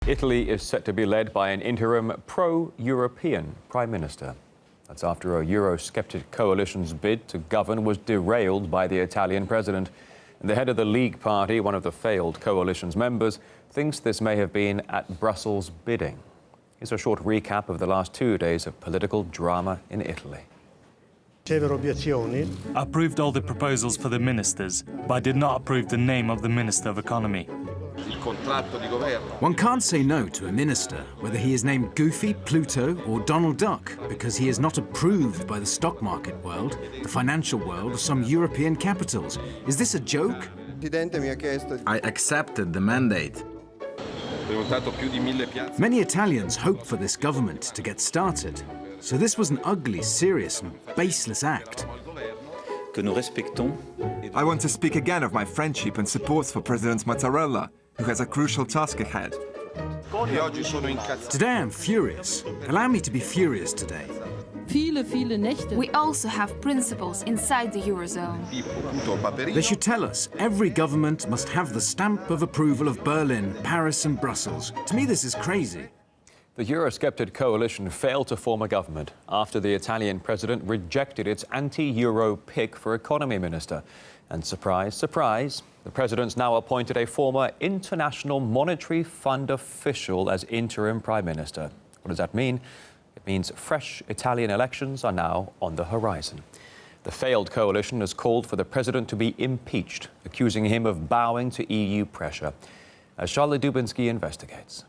Italy is set to be led by an interim pro-European Prime Minister. That's after a Eurosceptic coalition's bid to govern was derailed by the Italian president. And the head of the League party, one of the failed coalition's members, thinks this may have been at Brussels' bidding. Here's a short recap of the last 2 days of political drama in Italy. Approved all the proposals for the ministers, but did not approve the name of the Minister of Economy. One can't say no to a minister, whether he is named Goofy, Pluto or Donald Duck, because he is not approved by the stock market world, the financial world or some European capitals. Is this a joke? I accepted the mandate. Many Italians hoped for this government to get started. So this was an ugly, serious and baseless act. I want to speak again of my friendship and support for President Mattarella, who has a crucial task ahead. Today I'm furious. Allow me to be furious today. We also have principles inside the Eurozone. They should tell us every government must have the stamp of approval of Berlin, Paris and Brussels. To me this is crazy. The Eurosceptic coalition failed to form a government after the Italian president rejected its anti-Euro pick for economy minister. And surprise, surprise, the president's now appointed a former International Monetary Fund official as interim prime minister. What does that mean? It means fresh Italian elections are now on the horizon. The failed coalition has called for the president to be impeached, accusing him of bowing to EU pressure. As Charlotte Dubinsky investigates.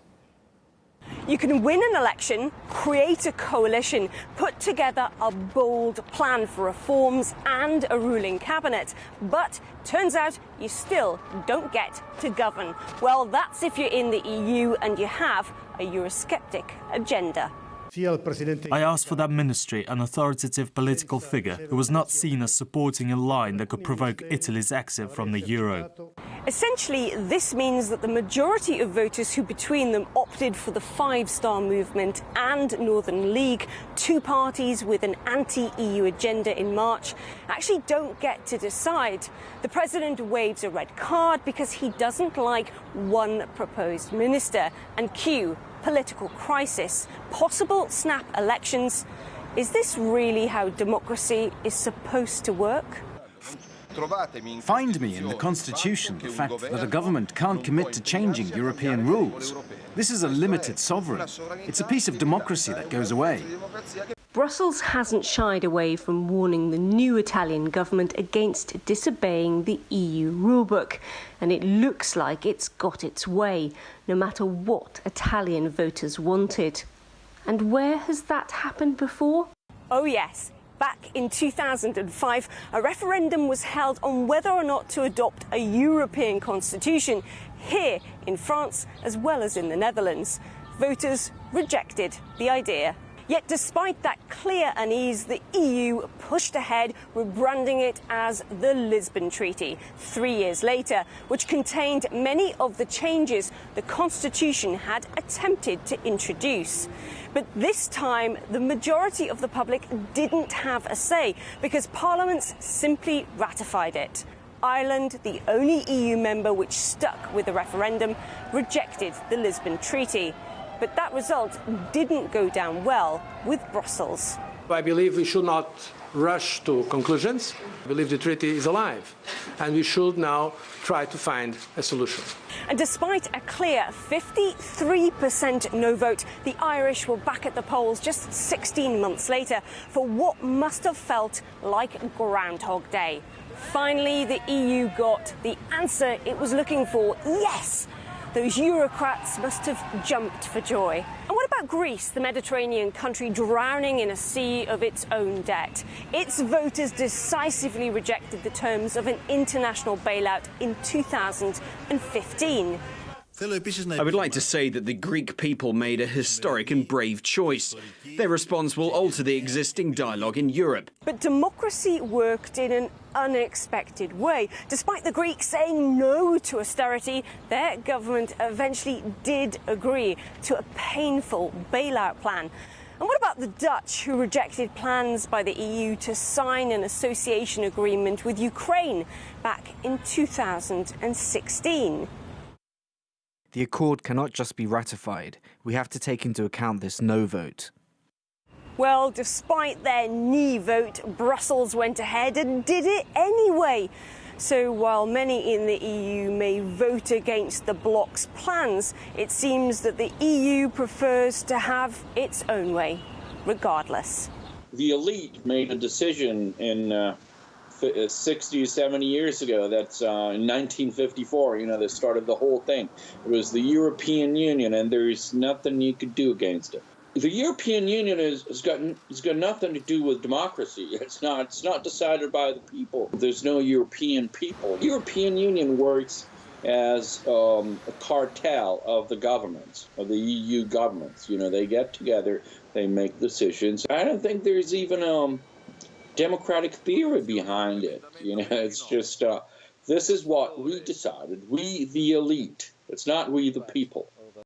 You can win an election, create a coalition, put together a bold plan for reforms and a ruling cabinet. But turns out you still don't get to govern. Well, that's if you're in the EU and you have a Eurosceptic agenda. I asked for that ministry an authoritative political figure who was not seen as supporting a line that could provoke Italy's exit from the euro. Essentially, this means that the majority of voters who between them opted for the Five-Star Movement and Northern League, two parties with an anti-EU agenda in March, actually don't get to decide. The president waves a red card because he doesn't like one proposed minister. And cue political crisis, possible snap elections. Is this really how democracy is supposed to work? Find me in the Constitution the fact that a government can't commit to changing European rules. This is a limited sovereign. It's a piece of democracy that goes away. Brussels hasn't shied away from warning the new Italian government against disobeying the EU rulebook. And it looks like it's got its way, no matter what Italian voters wanted. And where has that happened before? Oh yes. Back in 2005, a referendum was held on whether or not to adopt a European constitution here in France as well as in the Netherlands. Voters rejected the idea. Yet despite that clear unease, the EU pushed ahead, rebranding it as the Lisbon Treaty 3 years later, which contained many of the changes the Constitution had attempted to introduce. But this time, the majority of the public didn't have a say because parliaments simply ratified it. Ireland, the only EU member which stuck with the referendum, rejected the Lisbon Treaty. But that result didn't go down well with Brussels. I believe we should not rush to conclusions. I believe the treaty is alive, and we should now try to find a solution. And despite a clear 53% no vote, the Irish were back at the polls just 16 months later for what must have felt like Groundhog Day. Finally, the EU got the answer it was looking for. Yes! Those Eurocrats must have jumped for joy. And what about Greece, the Mediterranean country drowning in a sea of its own debt? Its voters decisively rejected the terms of an international bailout in 2015. I would like to say that the Greek people made a historic and brave choice. Their response will alter the existing dialogue in Europe. But democracy worked in an unexpected way. Despite the Greeks saying no to austerity, their government eventually did agree to a painful bailout plan. And what about the Dutch, who rejected plans by the EU to sign an association agreement with Ukraine back in 2016? The accord cannot just be ratified. We have to take into account this no vote. Well, despite their knee vote, Brussels went ahead and did it anyway. So while many in the EU may vote against the bloc's plans, it seems that the EU prefers to have its own way, regardless. The elite made a decision in 60, 70 years ago, that's in 1954, that started the whole thing. It was the European Union, and there's nothing you could do against it. The European Union has got nothing to do with democracy. It's not decided by the people. There's no European people. The European Union works as a cartel of the governments, of the EU governments. They get together, they make decisions. I don't think there's even democratic theory behind it. It's just this is what we decided. We, the elite. It's not we, the people.